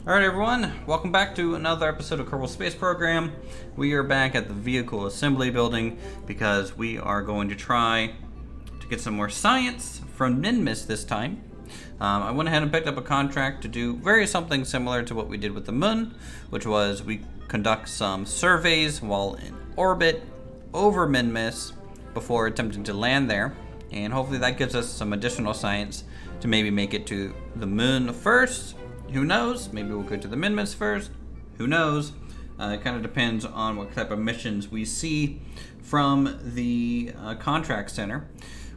Alright everyone, welcome back to another episode of Kerbal Space Program. We are back at the vehicle assembly building because we are going to try to get some more science from Minmus this time. I went ahead and picked up a contract to do something similar to what we did with the moon, which was we conduct some surveys while in orbit over Minmus before attempting to land there. And hopefully that gives us some additional science to maybe make it to the moon first. Who knows? Maybe we'll go to the Minmus first. Who knows? It kind of depends on what type of missions we see from the contract center.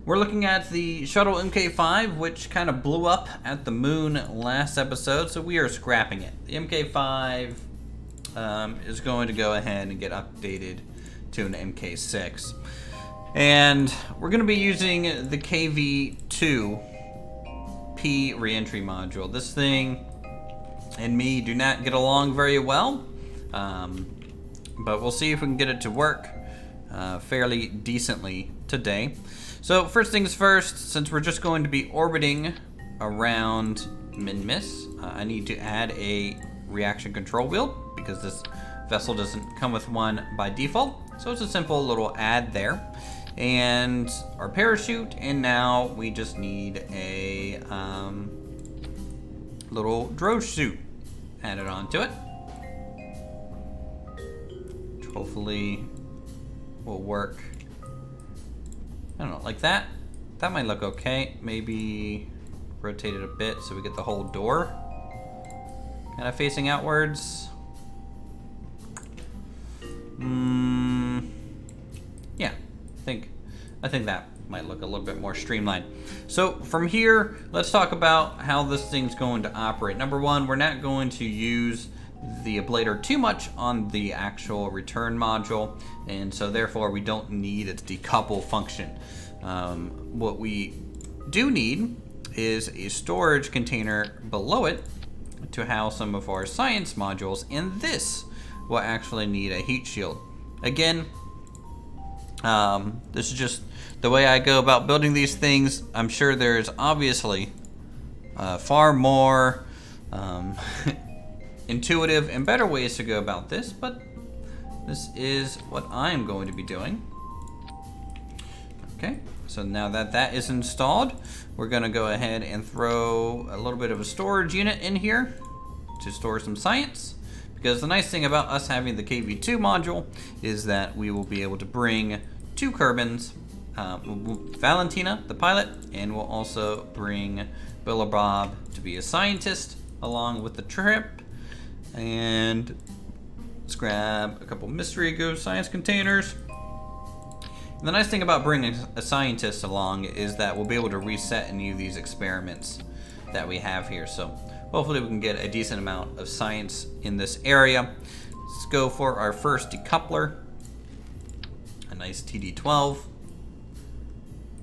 We're looking at the shuttle MK5, which kind of blew up at the moon last episode, so we are scrapping it. The MK5 is going to go ahead and get updated to an MK6. And we're going to be using the KV-2P reentry module. This thing and me do not get along very well, but we'll see if we can get it to work fairly decently today. So first things first, since we're just going to be orbiting around Minmus, I need to add a reaction control wheel because this vessel doesn't come with one by default. So it's a simple little add there. And our parachute, and now we just need a little drogue suit added onto it, which hopefully will work. I don't know, like that. That might look okay. Maybe rotate it a bit so we get the whole door kind of facing outwards. Yeah, I think that might look a little bit more streamlined. So from here, let's talk about how this thing's going to operate. Number one, we're not going to use the ablator too much on the actual return module, and so therefore we don't need its decouple function. What we do need is a storage container below it to house some of our science modules, and this will actually need a heat shield. Again, this is just the way I go about building these things. I'm sure there's obviously far more intuitive and better ways to go about this, but this is what I'm going to be doing. Okay, so now that that is installed, we're going to go ahead and throw a little bit of a storage unit in here to store some science. Because the nice thing about us having the KV-2 module is that we will be able to bring two Kerbals, Valentina, the pilot, and we'll also bring Bill Bob to be a scientist along with the trip. And let's grab a couple Mystery Ghost science containers. And the nice thing about bringing a scientist along is that we'll be able to reset any of these experiments that we have here. So hopefully we can get a decent amount of science in this area. Let's go for our first decoupler. A nice TD12.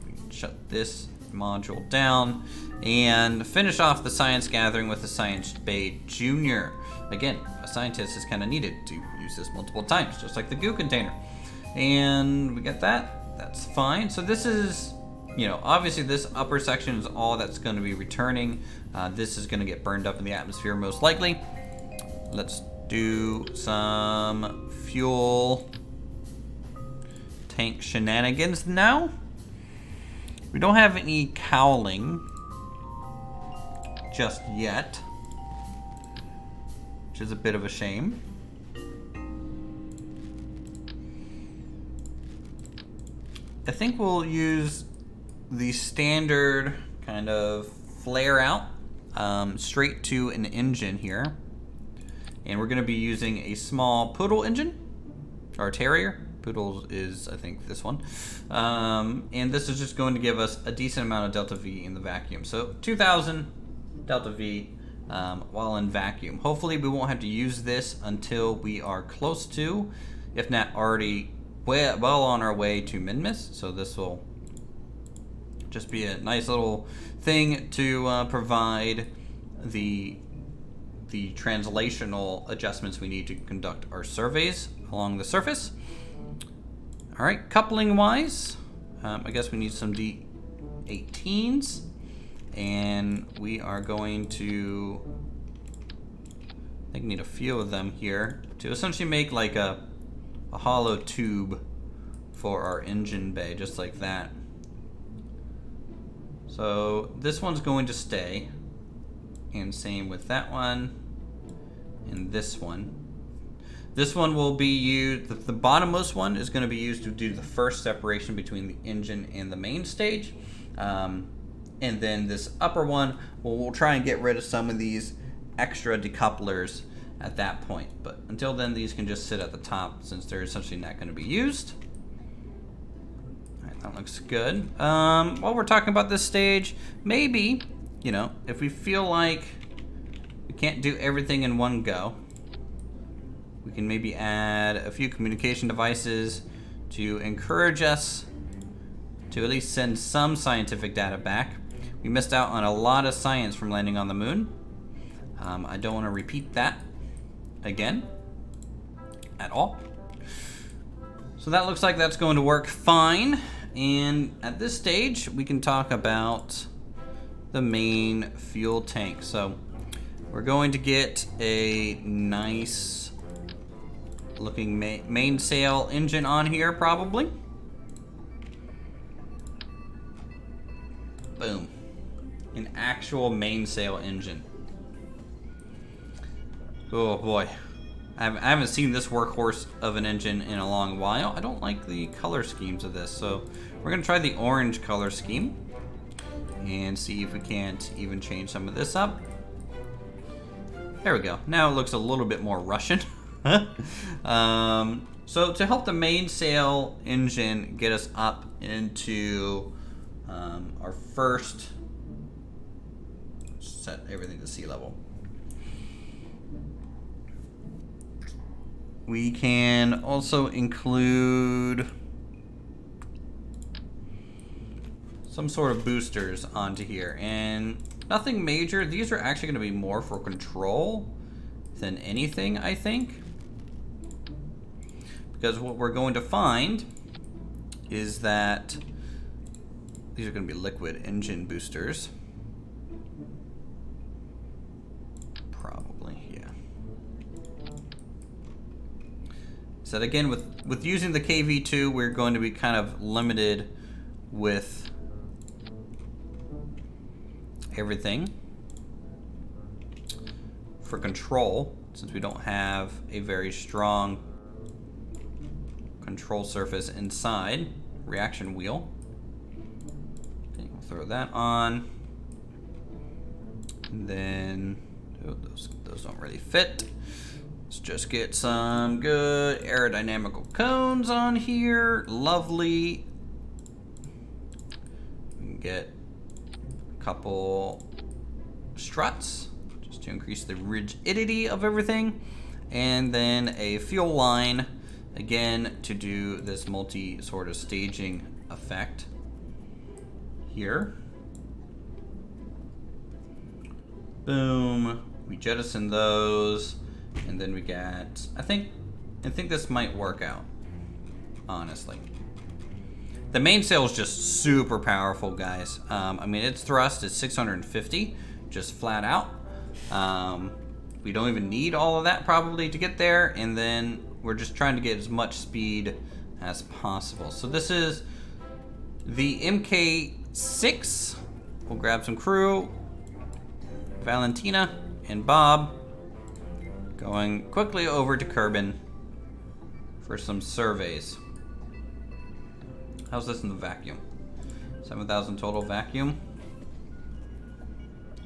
We can shut this module down and finish off the science gathering with the Science Bay Junior. Again, a scientist is kind of needed to use this multiple times, just like the goo container. And we get that. That's fine. So this is, obviously this upper section is all that's going to be returning. This is going to get burned up in the atmosphere most likely. Let's do some fuel tank shenanigans now. We don't have any cowling just yet, which is a bit of a shame. I think we'll use the standard kind of flare out straight to an engine here. And we're going to be using a small poodle engine, or terrier. Poodle is, I think, this one. And this is just going to give us a decent amount of delta V in the vacuum. So 2,000 delta V while in vacuum. Hopefully we won't have to use this until we are close to, if not already well on our way to Minmus. So this will just be a nice little thing to provide the translational adjustments we need to conduct our surveys along the surface. All right, coupling wise, I guess we need some D18s, and we are going to think need a few of them here to essentially make like a hollow tube for our engine bay, just like that. So this one's going to stay, and same with that one and this one. This one will be used, the bottommost one is going to be used to do the first separation between the engine and the main stage. And then this upper one, we'll try and get rid of some of these extra decouplers at that point. But until then, these can just sit at the top since they're essentially not going to be used. All right, that looks good. While we're talking about this stage, maybe, you know, if we feel like we can't do everything in one go, we can maybe add a few communication devices to encourage us to at least send some scientific data back. We missed out on a lot of science from landing on the moon. I don't want to repeat that again at all. So that looks like that's going to work fine. And at this stage, we can talk about the main fuel tank. So we're going to get a nice looking mainsail engine on here, probably. Boom. An actual mainsail engine. Oh boy. I haven't seen this workhorse of an engine in a long while. I don't like the color schemes of this, so we're gonna try the orange color scheme and see if we can't even change some of this up. There we go. Now it looks a little bit more Russian. So to help the mainsail engine get us up into our first, set everything to sea level, we can also include some sort of boosters onto here, and nothing major. These are actually going to be more for control than anything, I think, because what we're going to find is that these are going to be liquid engine boosters. Probably, yeah. So again, with using the KV2, we're going to be kind of limited with everything for control, since we don't have a very strong control surface inside. Reaction wheel. Okay, we'll throw that on. And then those don't really fit. Let's just get some good aerodynamical cones on here. Lovely. We can get a couple struts just to increase the rigidity of everything. And then a fuel line, again, to do this multi sort of staging effect here. Boom. We jettison those, and then we get, I think this might work out, honestly. The mainsail is just super powerful, guys. I mean, its thrust is 650, just flat out. We don't even need all of that probably to get there, and then we're just trying to get as much speed as possible. So this is the MK6. We'll grab some crew. Valentina and Bob going quickly over to Kerbin for some surveys. How's this in the vacuum? 7,000 total vacuum.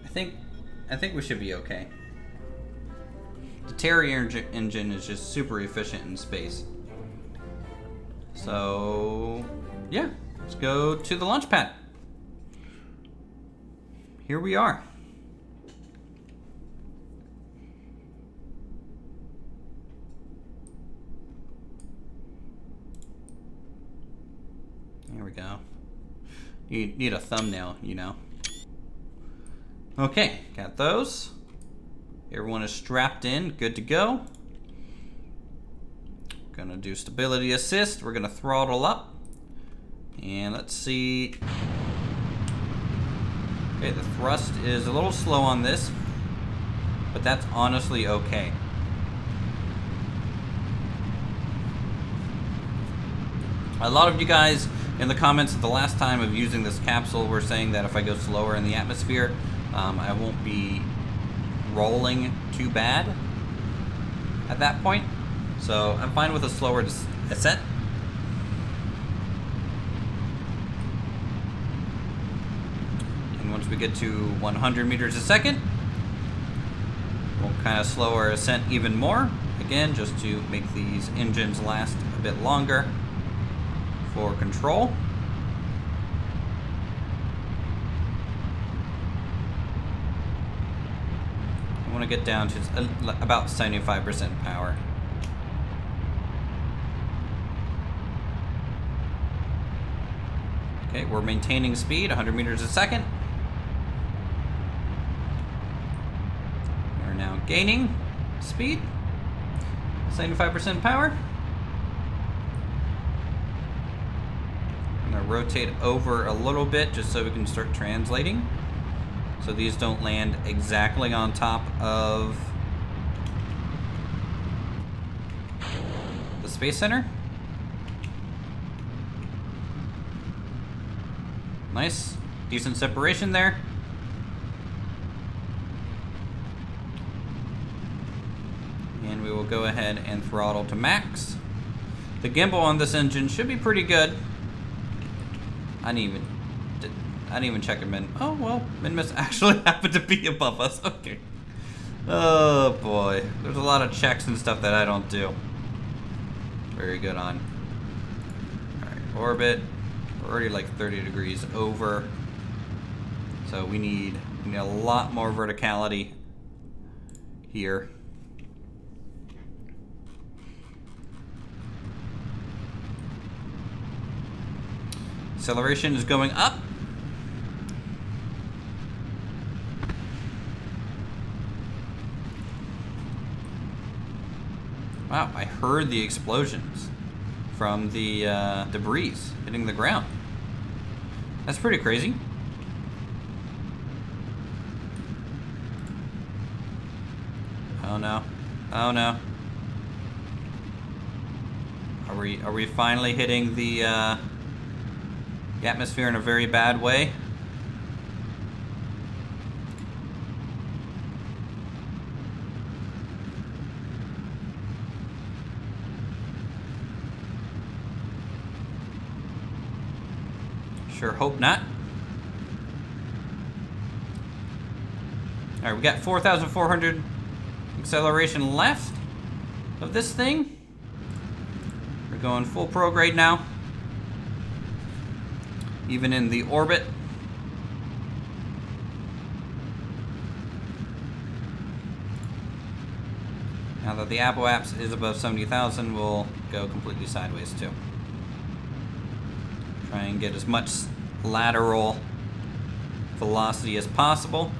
I think we should be okay. The Terrier engine is just super efficient in space. So yeah, let's go to the launch pad. Here we are. There we go. You need a thumbnail, you know. Okay, got those. Everyone is strapped in, good to go. Gonna do stability assist. We're gonna throttle up. And let's see. Okay, the thrust is a little slow on this, but that's honestly okay. A lot of you guys in the comments at the last time of using this capsule were saying that if I go slower in the atmosphere, I won't be rolling too bad at that point. So I'm fine with a slower ascent. And once we get to 100 meters a second, we'll kind of slow our ascent even more. Again, just to make these engines last a bit longer for control. I want to get down to about 75% power. Okay, we're maintaining speed, 100 meters a second. We're now gaining speed, 75% power. I'm gonna rotate over a little bit just so we can start translating. So these don't land exactly on top of the Space Center. Nice, decent separation there. And we will go ahead and throttle to max. The gimbal on this engine should be pretty good. I didn't even check it, oh well, Minmus actually happened to be above us. Okay. Oh boy, there's a lot of checks and stuff that I don't do. Very good on. All right, orbit. We're already like 30 degrees over, so we need a lot more verticality here. Acceleration is going up. Wow, I heard the explosions from the debris hitting the ground. That's pretty crazy. Oh no. Oh no. Are we finally hitting the atmosphere in a very bad way? Sure hope not. Alright, we got 4,400 acceleration left of this thing. We're going full prograde now. Even in the orbit. Now that the apoapse is above 70,000, we'll go completely sideways too. Try and get as much lateral velocity as possible.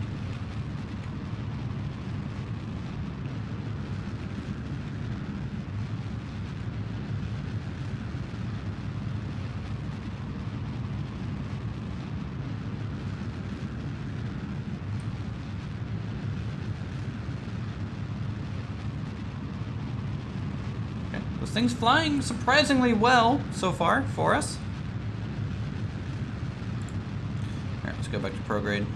Okay, this thing's flying surprisingly well so far for us. Let's go back to prograde.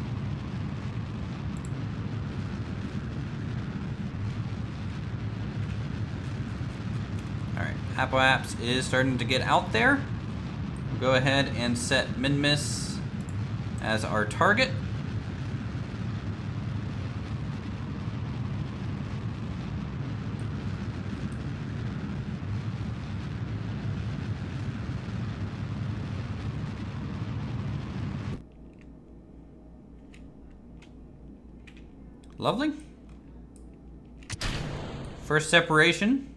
Alright, apoapse is starting to get out there. We'll go ahead and set Minmus as our target. Lovely. First separation,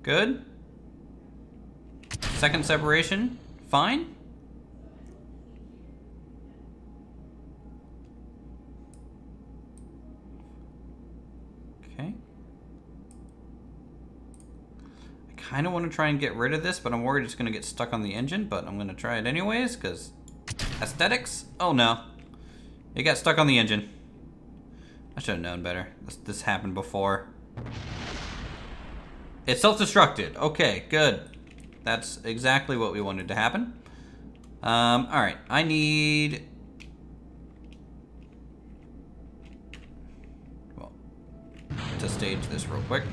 good. Second separation, fine. Okay. I kind of want to try and get rid of this, but I'm worried it's going to get stuck on the engine, but I'm going to try it anyways, because aesthetics? Oh no. It got stuck on the engine. I should have known better. This happened before. It self-destructed. Okay, good. That's exactly what we wanted to happen. Alright, I need... Well, to stage this real quick.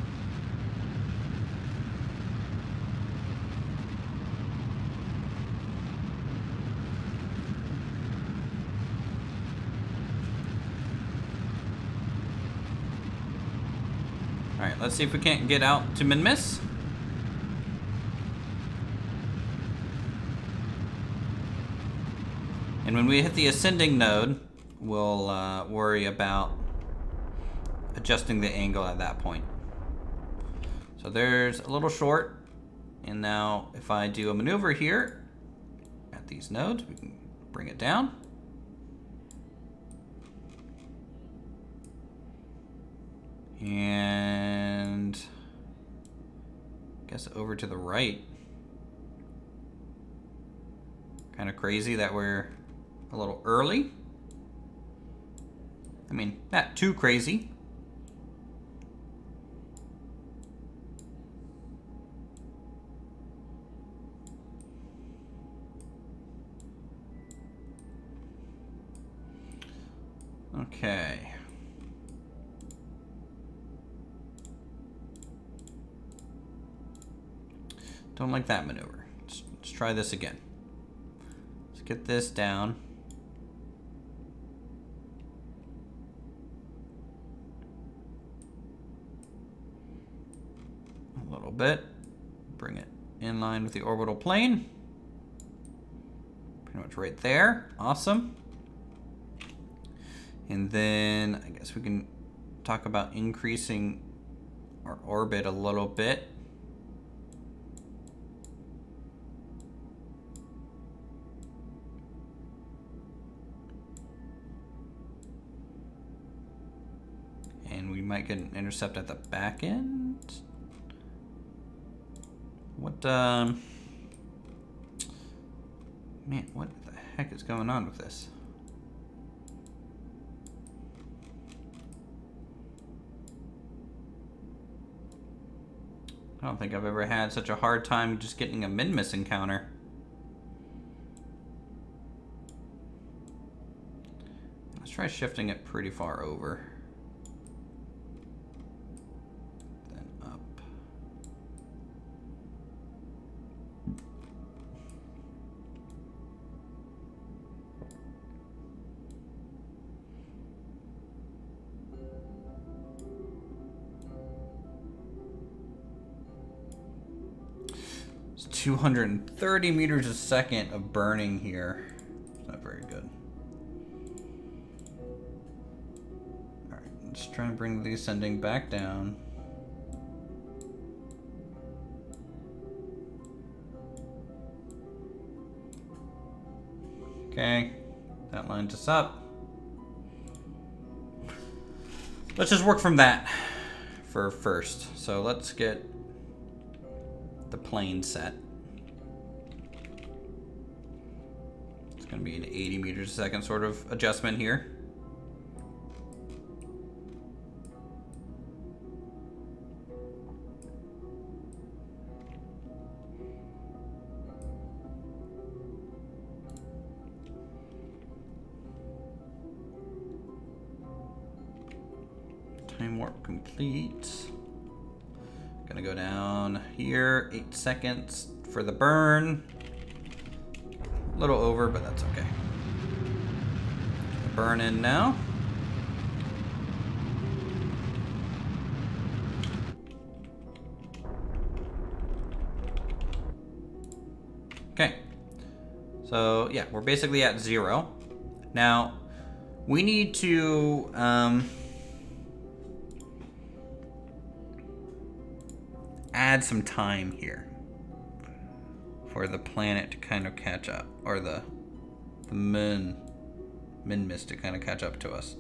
Alright, let's see if we can't get out to Minmus. And when we hit the ascending node, we'll worry about adjusting the angle at that point. So there's a little short. And now if I do a maneuver here at these nodes, we can bring it down. And I guess over to the right. Kind of crazy that we're a little early. I mean, not too crazy. Okay. Don't like that maneuver. Let's try this again. Let's get this down. A little bit. Bring it in line with the orbital plane. Pretty much right there. Awesome. And then I guess we can talk about increasing our orbit a little bit. And we might get an intercept at the back end. What, man, what the heck is going on with this? I don't think I've ever had such a hard time just getting a Minmus encounter. Let's try shifting it pretty far over. Then up. It's 230 meters a second of burning here. It's not very good. Alright, let's try and bring the ascending back down. Okay, that lines us up. Let's just work from that for first. So let's get the plane set. It's going to be an 80 meters a second sort of adjustment here. Time warp complete. Gonna go down here, 8 seconds for the burn. A little over, but that's okay. Burn in now. Okay. So yeah, we're basically at 0. Now, we need to add some time here for the planet to kind of catch up, or the Minmus to kind of catch up to us.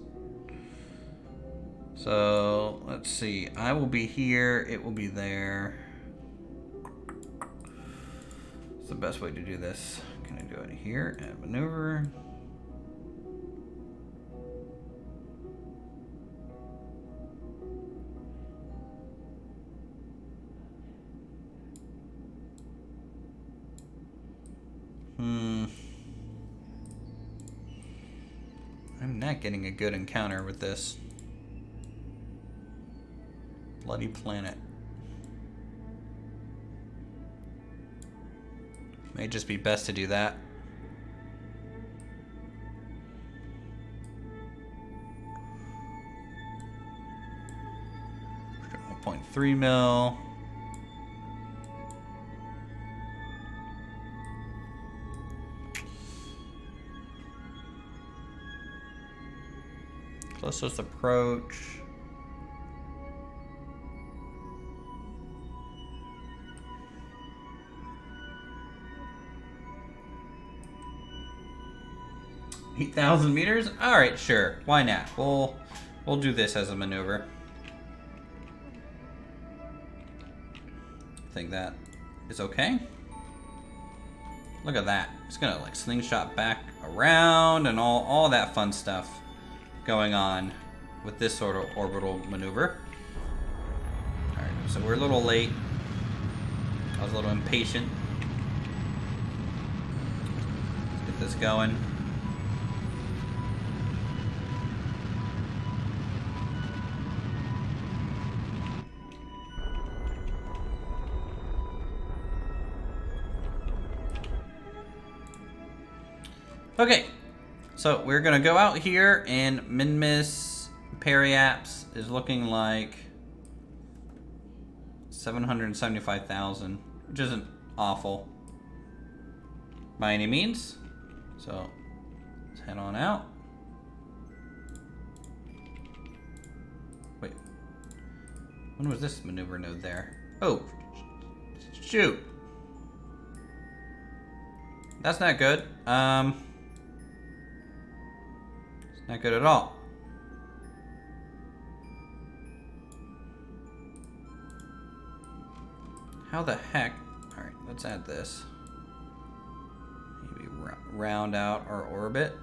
So let's see. I will be here. It will be there. What's the best way to do this? Can I do it here? Add maneuver. not getting a good encounter with this. Bloody planet. May just be best to do that. 1.3 mil. Closest approach. $8,000 meters? Alright, sure. Why not? We'll do this as a maneuver. I think that is okay. Look at that. It's gonna like slingshot back around and all that fun stuff going on with this sort of orbital maneuver. Alright, so we're a little late. I was a little impatient. Let's get this going. Okay, so we're gonna go out here, and Minmus periaps is looking like 775,000, which isn't awful by any means. So let's head on out. Wait, when was this maneuver node there? Oh, shoot. That's not good. Not good at all. How the heck? Alright, let's add this. Maybe round out our orbit.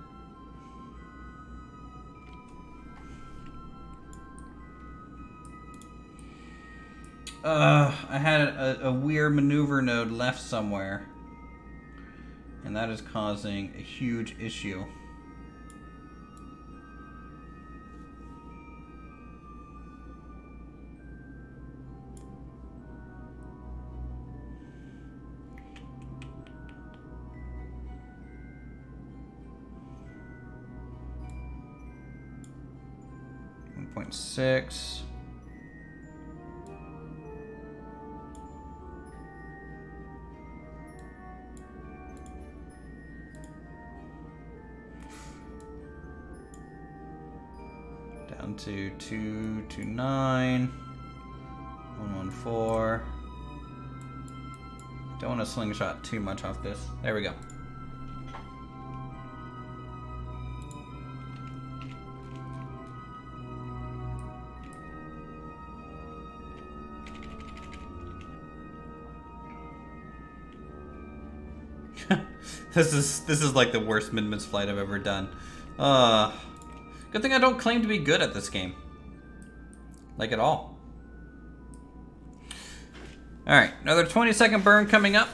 I had a weird maneuver node left somewhere, and that is causing a huge issue. .6. Down to 229. 114. Don't want to slingshot too much off this. There we go. This is like the worst Minmus flight I've ever done. Good thing I don't claim to be good at this game. Like at all. Alright, another 20-second burn coming up.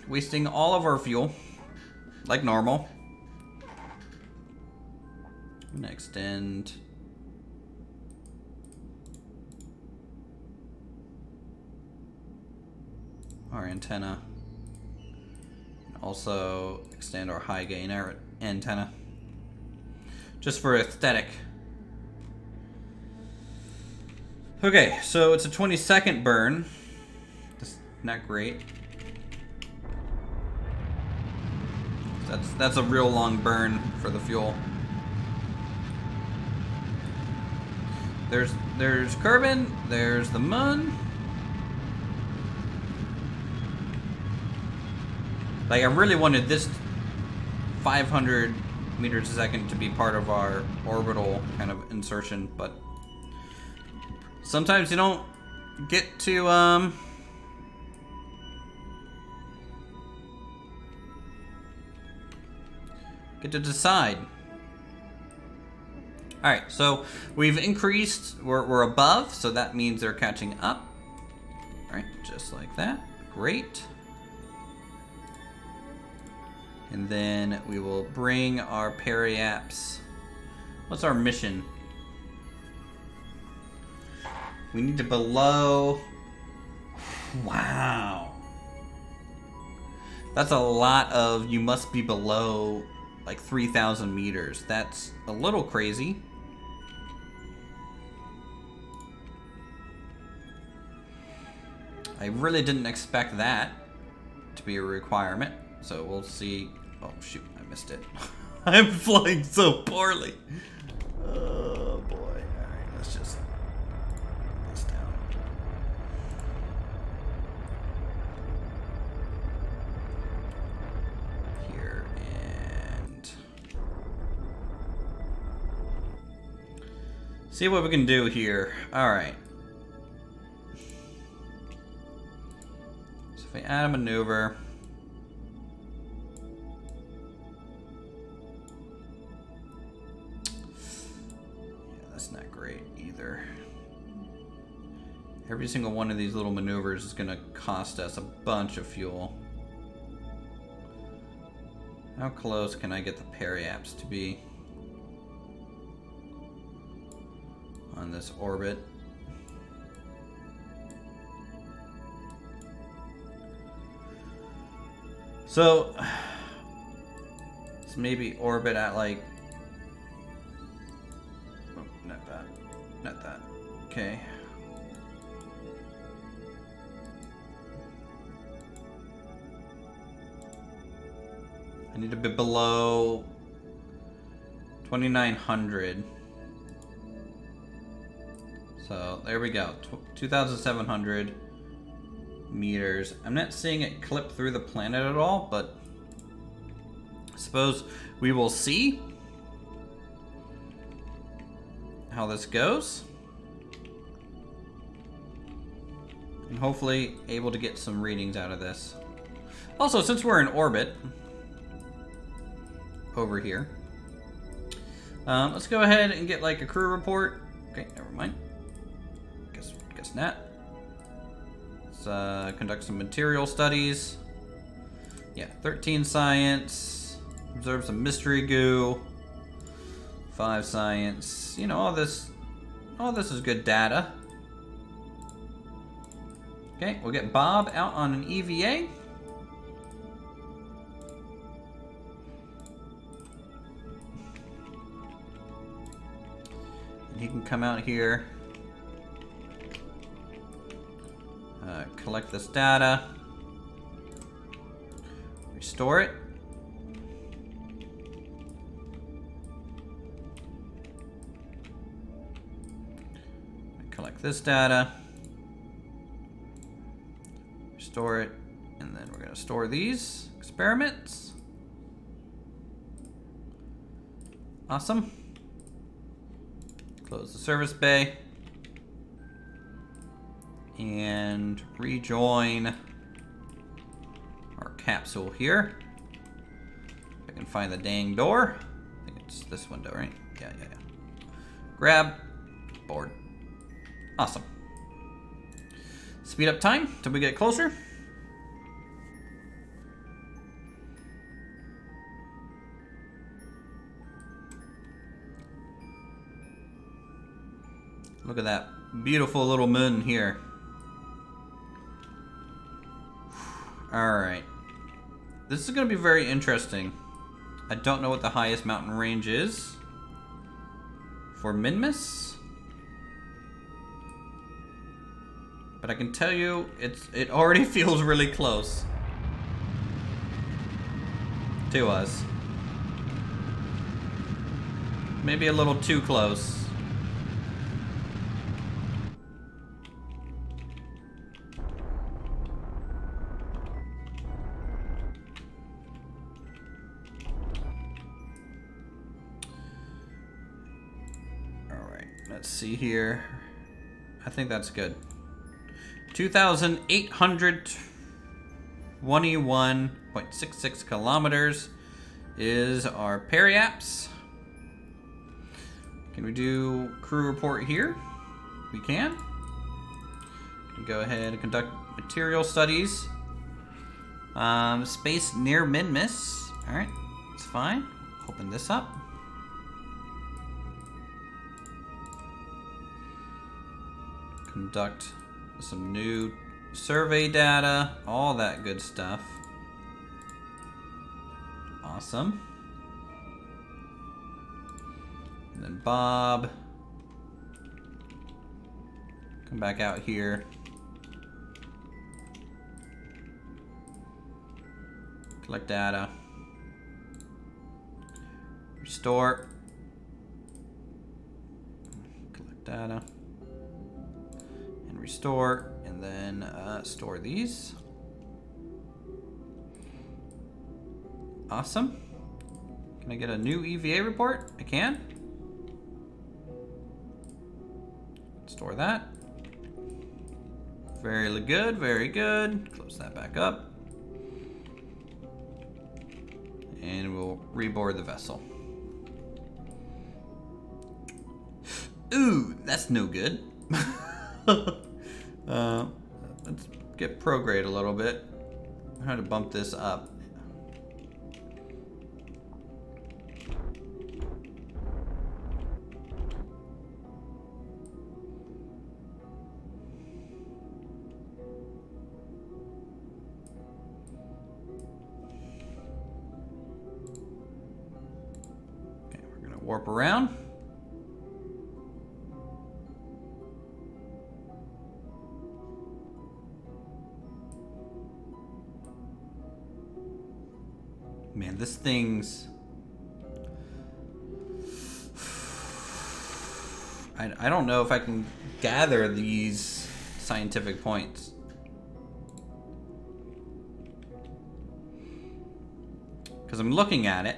Wasting all of our fuel. Like normal. I'm gonna extend our antenna. Also extend our high gain antenna. Just for aesthetic. Okay, so it's a 20-second burn. That's not great. That's a real long burn for the fuel. There's Kerbin, there's the moon. Like, I really wanted this 500 meters a second to be part of our orbital kind of insertion, but sometimes you don't get to decide. Alright, so we've increased, we're above, so that means they're catching up. Alright, just like that. Great. And then we will bring our periaps What's our mission? We need to below... Wow. That's a lot of you must be below like 3,000 meters. That's a little crazy. I really didn't expect that to be a requirement. So we'll see. Oh shoot, I missed it. I'm flying so poorly. Oh boy. Alright, let's just put this down. Here and see what we can do here. Alright. So if we add a maneuver. Every single one of these little maneuvers is going to cost us a bunch of fuel. How close can I get the periaps to be on this orbit? So, let's maybe orbit at like... Oh, not that. Not that. Okay. I need to be below 2,900. So there we go, 2,700 meters. I'm not seeing it clip through the planet at all, but I suppose we will see how this goes. And hopefully able to get some readings out of this. Also, since we're in orbit, over here. Let's go ahead and get like a crew report. Okay, never mind. Guess not. Let's conduct some material studies. Yeah, 13 science. Observe some mystery goo. 5 science. You know, all this is good data. Okay, we'll get Bob out on an EVA. He can come out here, collect this data, restore it. Collect this data, restore it, and then we're going to store these experiments. Awesome. Close the service bay and rejoin our capsule here. If I can find the dang door. I think it's this window, right? Yeah. Grab, board. Awesome. Speed up time till we get closer. Look at that beautiful little moon here. Alright. This is going to be very interesting. I don't know what the highest mountain range is for Minmus. But I can tell you, it already feels really close to us. Maybe a little too close. Let's see here. I think that's good. 2,821.66 kilometers is our periaps. Can we do crew report here? We can. Go ahead and conduct material studies. Space near Minmus. Alright, it's fine. Open this up. Conduct some new survey data, all that good stuff. Awesome. And then Bob, come back out here. Collect data. Restore. Collect data. And restore. And then store these. Awesome. Can I get a new EVA report? I can. Store that. Very good, very good. Close that back up. And we'll reboard the vessel. Ooh, that's no good. Let's get prograde a little bit. I'm trying to bump this up. Warp around. Man, this thing's... I don't know if I can gather these scientific points. Because I'm looking at it.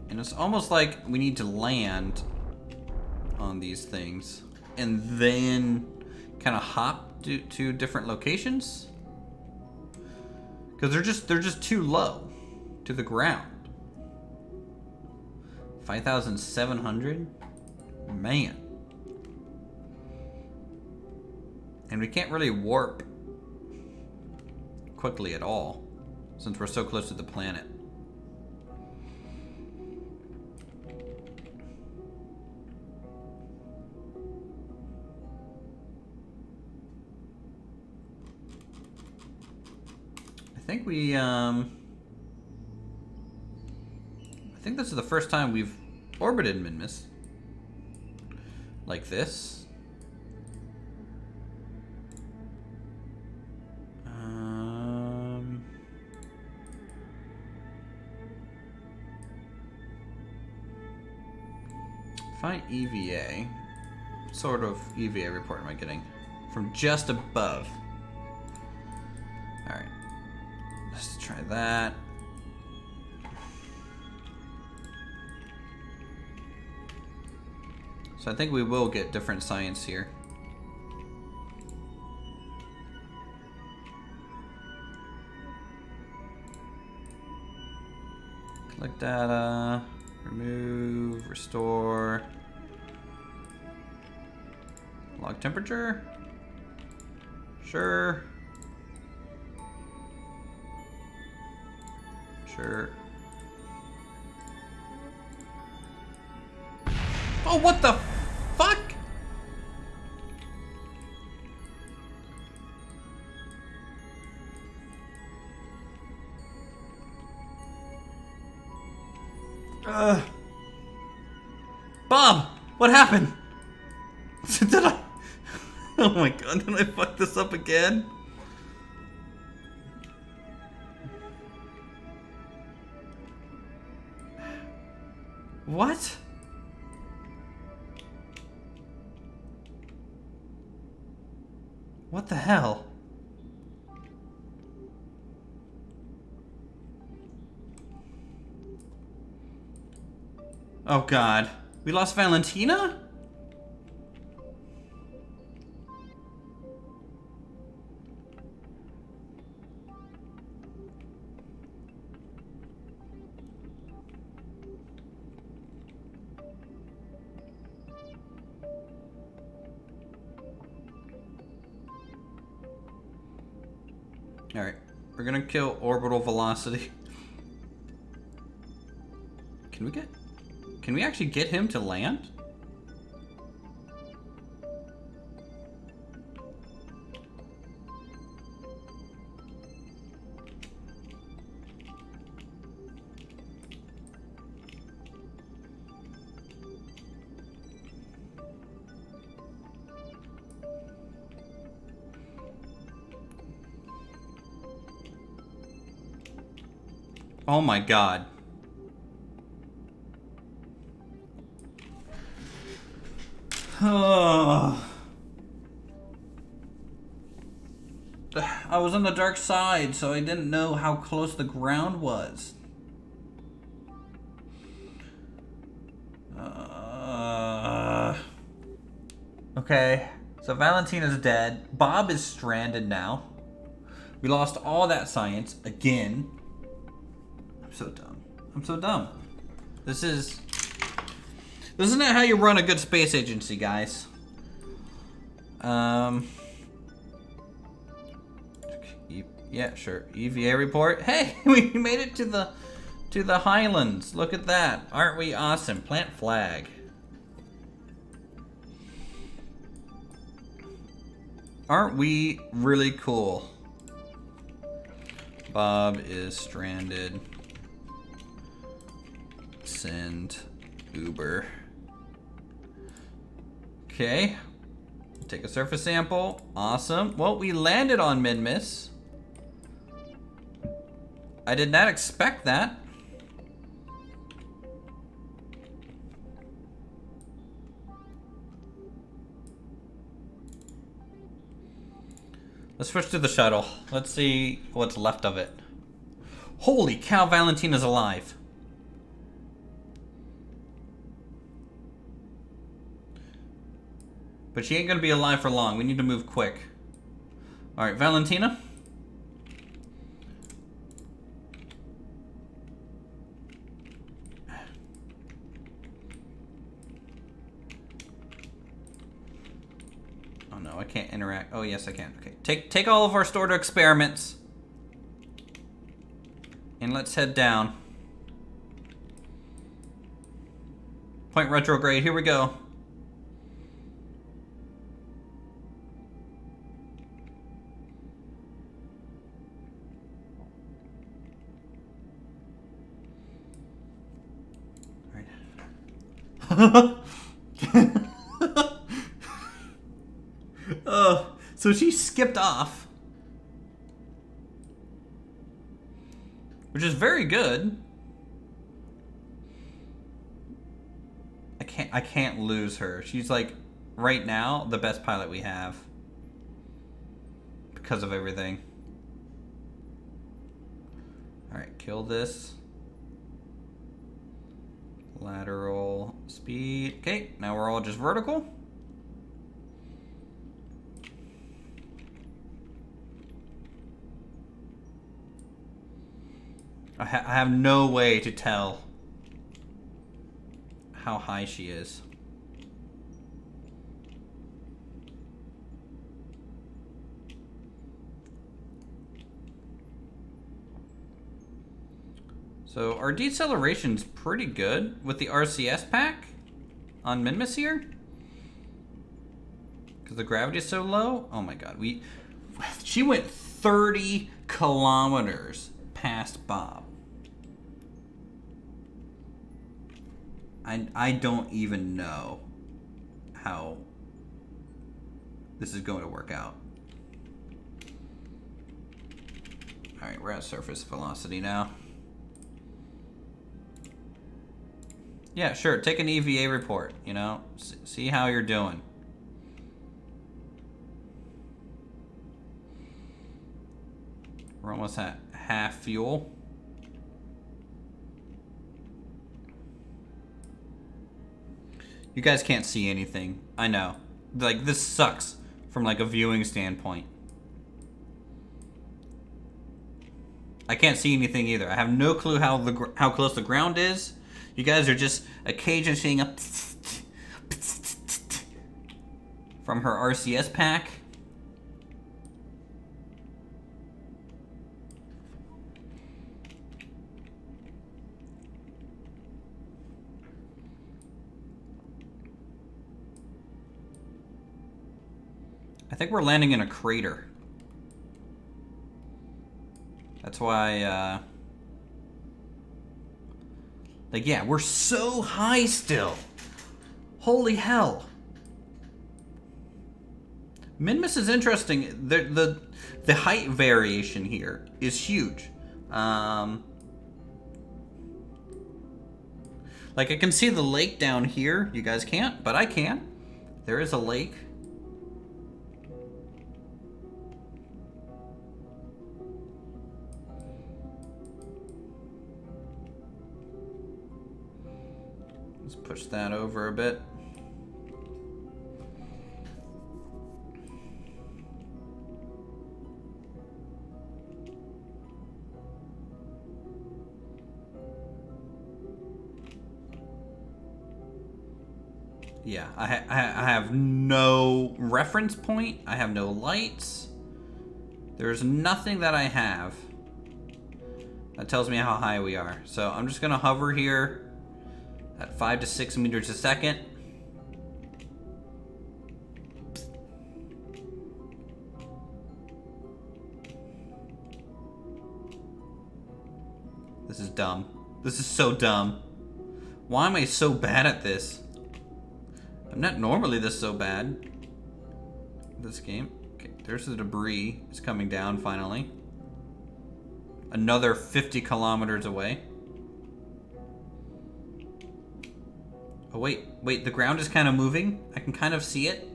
And it's almost like we need to land on these things and then kind of hop to different locations, because they're just too low to the ground. 5,700, man. And we can't really warp quickly at all since we're so close to the planet. I think this is the first time we've orbited Minmus like this. Find EVA. What sort of EVA report am I getting? From just above. Alright. Let's try that. So I think we will get different science here. Collect data, remove, restore. Log temperature? Sure. Sure. Oh, what the fuck? Bob, what happened? Did I? Oh my god, did I fuck this up again? What? What the hell? Oh god. We lost Valentina? Alright, we're gonna kill orbital velocity. Can we actually get him to land? Oh my god. I was on the dark side, so I didn't know how close the ground was. Okay, so Valentina's dead. Bob is stranded now. We lost all that science again. I'm so dumb. I'm so dumb. This isn't how you run a good space agency, guys. Yeah, sure. EVA report. Hey, we made it to the Highlands. Look at that. Aren't we awesome? Plant flag. Aren't we really cool? Bob is stranded. Send Uber. Okay. Take a surface sample. Awesome. Well, we landed on Minmus. I did not expect that. Let's switch to the shuttle. Let's see what's left of it. Holy cow, Valentina's alive. But she ain't gonna be alive for long. We need to move quick. Alright, Valentina. Oh no, I can't interact. Oh yes, I can. Okay, take all of our stored experiments. And let's head down. Point retrograde, here we go. So she skipped off, which is very good. I can't lose her. She's like right now the best pilot we have because of everything. All right, kill this. Lateral speed. Okay, now we're all just vertical. I have no way to tell how high she is. So our deceleration's pretty good with the RCS pack on Minmus here. Because the gravity is so low. Oh my god, she went 30 kilometers past Bob. I don't even know how this is going to work out. Alright, we're at surface velocity now. Yeah, sure. Take an EVA report, you know? See how you're doing. We're almost at half fuel. You guys can't see anything. I know. Like, this sucks from, like, a viewing standpoint. I can't see anything either. I have no clue how close the ground is. You guys are just occasionally seeing a from her RCS pack. I think we're landing in a crater. That's why, like, yeah, we're so high still. Holy hell. Minmus is interesting. The, the height variation here is huge. Like, I can see the lake down here. You guys can't, but I can. There is a lake. Let's push that over a bit. Yeah, I have no reference point. I have no lights. There's nothing that I have that tells me how high we are. So I'm just gonna hover here at 5 to 6 meters a second. This is dumb. This is so dumb. Why am I so bad at this? I'm not normally this so bad. This game. Okay, there's the debris. It's coming down finally. Another 50 kilometers away. Oh wait, the ground is kind of moving. I can kind of see it.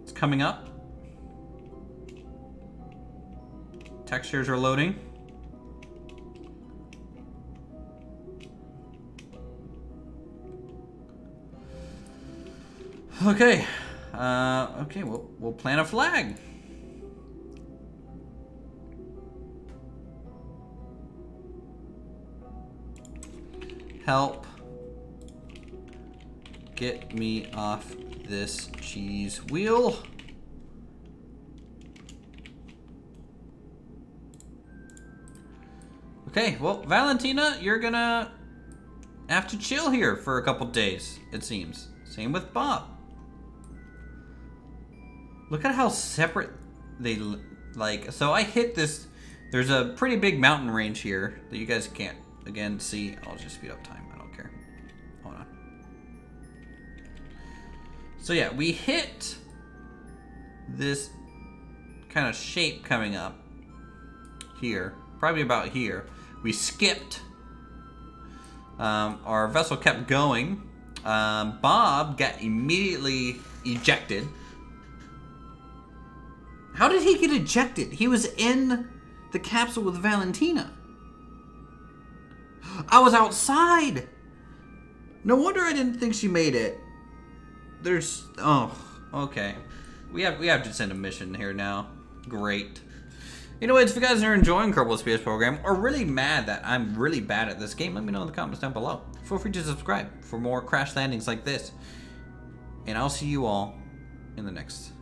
It's coming up. Textures are loading. Okay. Okay, we'll plant a flag. Help. Get me off this cheese wheel. Okay, well, Valentina, you're gonna have to chill here for a couple days, it seems. Same with Bob. Look at how separate they like. So I hit this. There's a pretty big mountain range here that you guys can't again see. I'll just speed up time. I don't care. Hold on. So yeah, we hit this kind of shape coming up here, probably about here. We skipped. Our vessel kept going. Bob got immediately ejected. How did he get ejected? He was in the capsule with Valentina. I was outside. No wonder I didn't think she made it. There's... Oh, okay. We have to send a mission here now. Great. Anyways, if you guys are enjoying Kerbal Space Program or really mad that I'm really bad at this game, let me know in the comments down below. Feel free to subscribe for more crash landings like this. And I'll see you all in the next